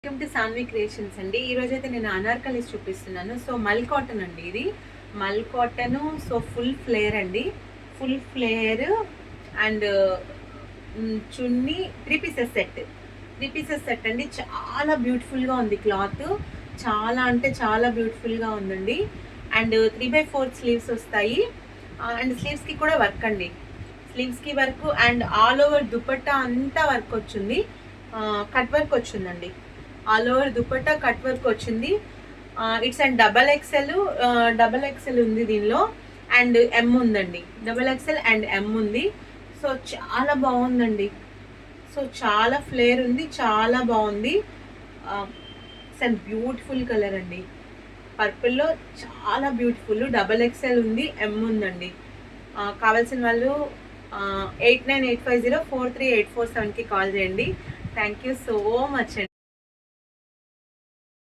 Welcome to Saanvi creations అండి. ఈరోజైతే నేను అనార్కలీస్ చూపిస్తున్నాను. సో మల్ కాటన్ అండి, ఇది మల్ కాటన్. సో ఫుల్ ఫ్లేర్ అండి, ఫుల్ ఫ్లేర్ అండ్ చున్నీ 3 పీసెస్ సెట్, 3 పీసెస్ సెట్ అండి. చాలా బ్యూటిఫుల్గా ఉంది క్లాత్, చాలా అంటే చాలా బ్యూటిఫుల్గా ఉందండి. అండ్ 3/4 స్లీవ్స్ వస్తాయి. అండ్ స్లీవ్స్కి కూడా వర్క్ అండి, స్లీవ్స్కి work and all over dupatta అంతా వర్క్ వచ్చింది, కట్ వర్క్ వచ్చిందండి. All over dupatta cut work వచ్చింది. ఇట్స్ అండ్ డబల్ ఎక్సెల్ ఉంది దీనిలో, అండ్ ఎమ్ ఉందండి. డబల్ ఎక్సెల్ అండ్ ఎమ్ ఉంది. సో చాలా బాగుందండి. సో చాలా ఫ్లేర్ ఉంది, చాలా బాగుంది. ఇట్స్ అండ్ బ్యూటిఫుల్ కలర్ అండి, పర్పుల్లో చాలా బ్యూటిఫుల్. డబల్ ఎక్సెల్ ఉంది, ఎమ్ ఉందండి. కావాల్సిన వాళ్ళు 8985043847కి కాల్ చేయండి. థ్యాంక్ యూ సో మచ్ అండి.